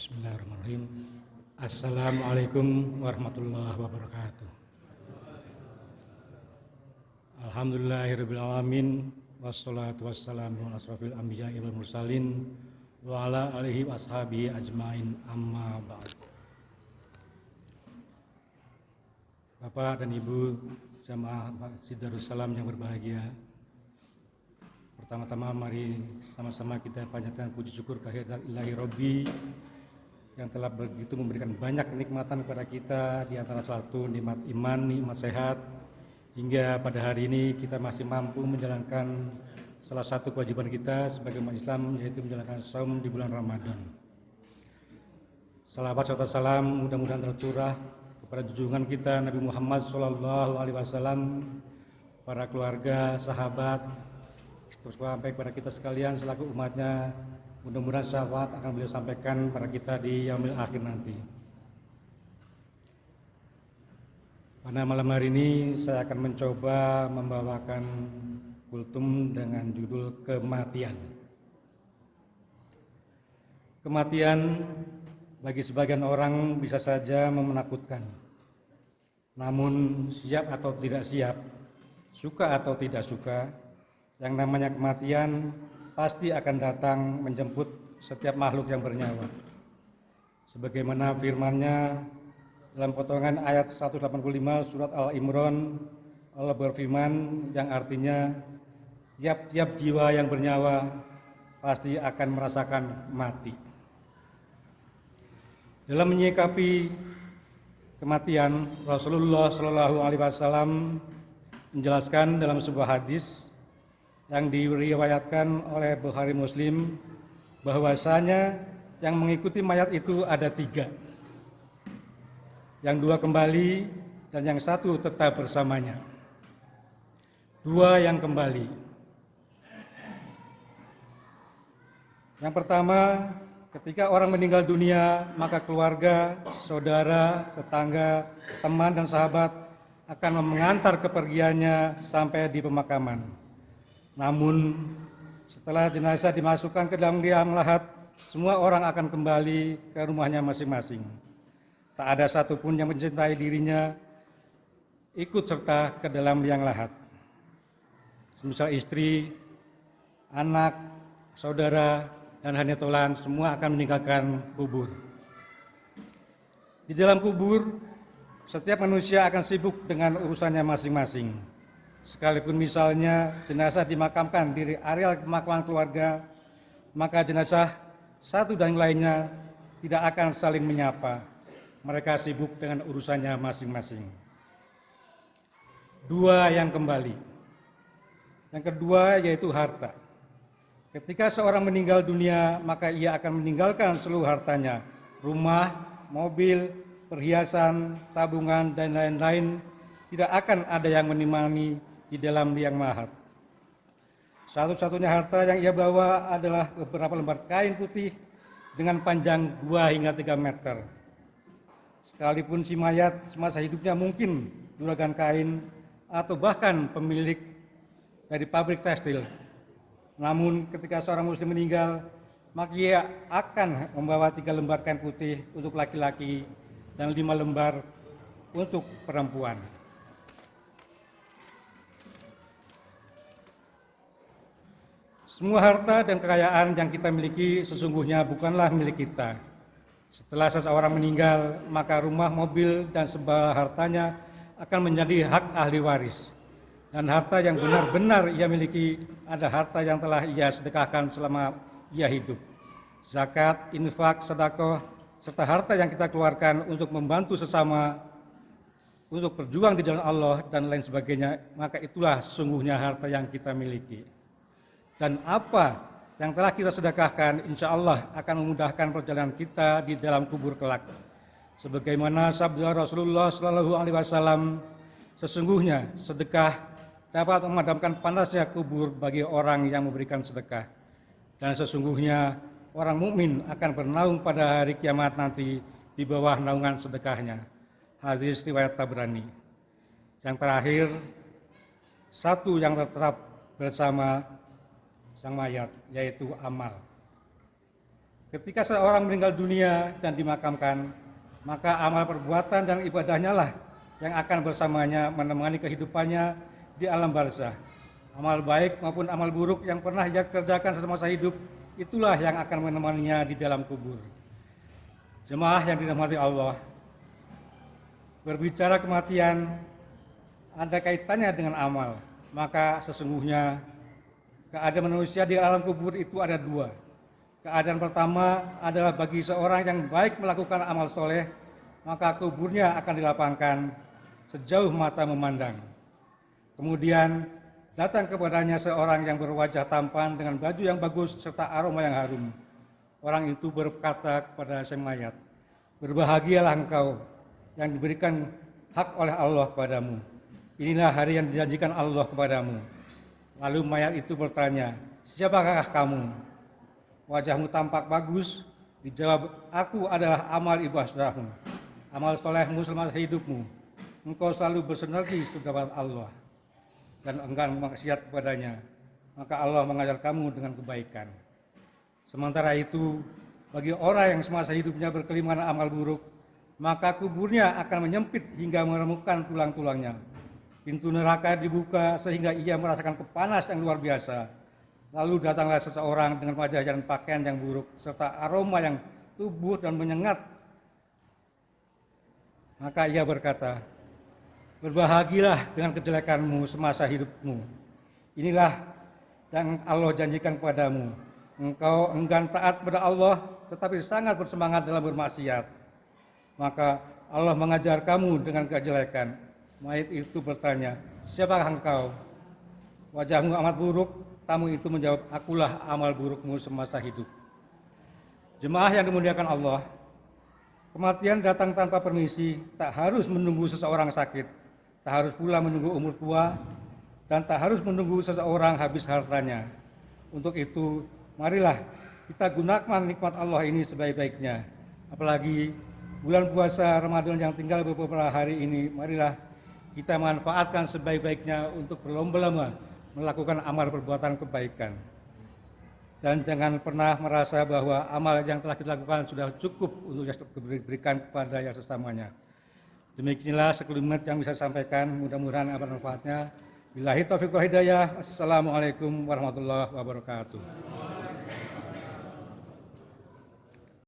Bismillahirrahmanirrahim. Assalamualaikum warahmatullahi wabarakatuh. Alhamdulillahirabbil alamin wassalatu wassalamu ala asrofil anbiya'i wal mursalin wa ala alihi washabihi ajmain amma ba'd. Bapak dan Ibu jamaah Masjid Darussalam yang berbahagia, pertama-tama mari sama-sama kita panjatkan puji syukur kehadirat Ilahi Robbi yang telah begitu memberikan banyak kenikmatan kepada kita, di antara suatu nikmat iman, nikmat sehat, hingga pada hari ini kita masih mampu menjalankan salah satu kewajiban kita sebagai umat Islam, yaitu menjalankan saum di bulan Ramadan. Salawat serta salam mudah-mudahan tercurah kepada junjungan kita Nabi Muhammad SAW, para keluarga, sahabat, sampai kepada kita sekalian selaku umatnya. Mudah-mudahan syafaat akan beliau sampaikan pada kita di yaumil akhir nanti. Pada malam hari ini saya akan mencoba membawakan kultum dengan judul kematian. Kematian bagi sebagian orang bisa saja menakutkan. Namun siap atau tidak siap, suka atau tidak suka, yang namanya kematian pasti akan datang menjemput setiap makhluk yang bernyawa. Sebagaimana firman-Nya dalam potongan ayat 185 surat Al-Imran, Allah berfirman yang artinya tiap-tiap jiwa yang bernyawa pasti akan merasakan mati. Dalam menyikapi kematian, Rasulullah SAW menjelaskan dalam sebuah hadis yang diriwayatkan oleh Bukhari Muslim bahwasanya yang mengikuti mayat itu ada 3. Yang 2 kembali dan yang 1 tetap bersamanya. 2 yang kembali. Yang pertama, ketika orang meninggal dunia, maka keluarga, saudara, tetangga, teman dan sahabat akan mengantar kepergiannya sampai di pemakaman. Namun setelah jenazah dimasukkan ke dalam liang lahat, semua orang akan kembali ke rumahnya masing-masing. Tak ada satupun yang mencintai dirinya ikut serta ke dalam liang lahat. Semisal istri, anak, saudara, dan hanetolan semua akan meninggalkan kubur. Di dalam kubur, setiap manusia akan sibuk dengan urusannya masing-masing. Sekalipun misalnya jenazah dimakamkan di area pemakaman keluarga, maka jenazah satu dan lainnya tidak akan saling menyapa. Mereka sibuk dengan urusannya masing-masing. 2 yang kembali. Yang kedua yaitu harta. Ketika seorang meninggal dunia, maka ia akan meninggalkan seluruh hartanya, rumah, mobil, perhiasan, tabungan, dan lain-lain. Tidak akan ada yang menemani di dalam liang lahat. Satu-satunya harta yang ia bawa adalah beberapa lembar kain putih dengan panjang 2 hingga 3 meter. Sekalipun si mayat semasa hidupnya mungkin juragan kain atau bahkan pemilik dari pabrik tekstil. Namun ketika seorang muslim meninggal, maka ia akan membawa 3 lembar kain putih untuk laki-laki dan 5 lembar untuk perempuan. Semua harta dan kekayaan yang kita miliki sesungguhnya bukanlah milik kita. Setelah seseorang meninggal, maka rumah, mobil, dan segala hartanya akan menjadi hak ahli waris. Dan harta yang benar-benar ia miliki adalah harta yang telah ia sedekahkan selama ia hidup. Zakat, infak, sedekah, serta harta yang kita keluarkan untuk membantu sesama, untuk berjuang di jalan Allah, dan lain sebagainya, maka itulah sesungguhnya harta yang kita miliki. Dan apa yang telah kita sedekahkan, insya Allah akan memudahkan perjalanan kita di dalam kubur kelak. Sebagaimana sabda Rasulullah SAW, sesungguhnya sedekah dapat memadamkan panasnya kubur bagi orang yang memberikan sedekah. Dan sesungguhnya orang mukmin akan bernaung pada hari kiamat nanti di bawah naungan sedekahnya. Hadis riwayat Tabrani. Yang terakhir, satu yang tetap bersama sang mayat, yaitu amal. Ketika seorang meninggal dunia dan dimakamkan, maka amal perbuatan dan ibadahnya lah yang akan bersamanya menemani kehidupannya di alam barzah. Amal baik maupun amal buruk yang pernah ia kerjakan semasa hidup, itulah yang akan menemaninya di dalam kubur. Jemaah yang dirahmati Allah, berbicara kematian ada kaitannya dengan amal, maka sesungguhnya keadaan manusia di alam kubur itu ada dua. Keadaan pertama adalah bagi seorang yang baik melakukan amal soleh, maka kuburnya akan dilapangkan sejauh mata memandang. Kemudian datang kepadanya seorang yang berwajah tampan dengan baju yang bagus serta aroma yang harum. Orang itu berkata kepada sang mayat, "Berbahagialah engkau yang diberikan hak oleh Allah kepadamu. Inilah hari yang dijanjikan Allah kepadamu." Lalu mayat itu bertanya, "Siapakah kamu?" "Wajahmu tampak bagus." Dijawab, "Aku adalah amal ibadahmu, amal solehmu selama hidupmu. Engkau selalu bersinergi kepada Allah dan enggan maksiat kepadanya, maka Allah mengajar kamu dengan kebaikan." Sementara itu, bagi orang yang semasa hidupnya berkelimangan amal buruk, maka kuburnya akan menyempit hingga meremukkan tulang-tulangnya. Pintu neraka dibuka sehingga ia merasakan kepanasan yang luar biasa. Lalu datanglah seseorang dengan wajah dan pakaian yang buruk serta aroma yang tubuh dan menyengat. Maka ia berkata, "Berbahagialah dengan kejelekanmu semasa hidupmu. Inilah yang Allah janjikan kepadamu. Engkau enggan taat kepada Allah, tetapi sangat bersemangat dalam bermaksiat. Maka Allah mengajar kamu dengan kejelekan." Mayit itu bertanya, "Siapakah engkau?" "Wajahmu amat buruk." Tamu itu menjawab, "Akulah amal burukmu semasa hidup." Jemaah yang dimuliakan Allah, kematian datang tanpa permisi, tak harus menunggu seseorang sakit, tak harus pula menunggu umur tua, dan tak harus menunggu seseorang habis hartanya. Untuk itu, marilah kita gunakan nikmat Allah ini sebaik-baiknya. Apalagi bulan puasa Ramadan yang tinggal beberapa hari ini, marilah kita manfaatkan sebaik-baiknya untuk berlomba-lomba melakukan amal perbuatan kebaikan. Dan jangan pernah merasa bahwa amal yang telah kita lakukan sudah cukup untuk diberikan kepada yang sesamanya. Demikianlah sekelumit yang bisa saya sampaikan, mudah-mudahan ada manfaatnya. Billahi taufiq wal hidayah. Assalamualaikum warahmatullahi wabarakatuh.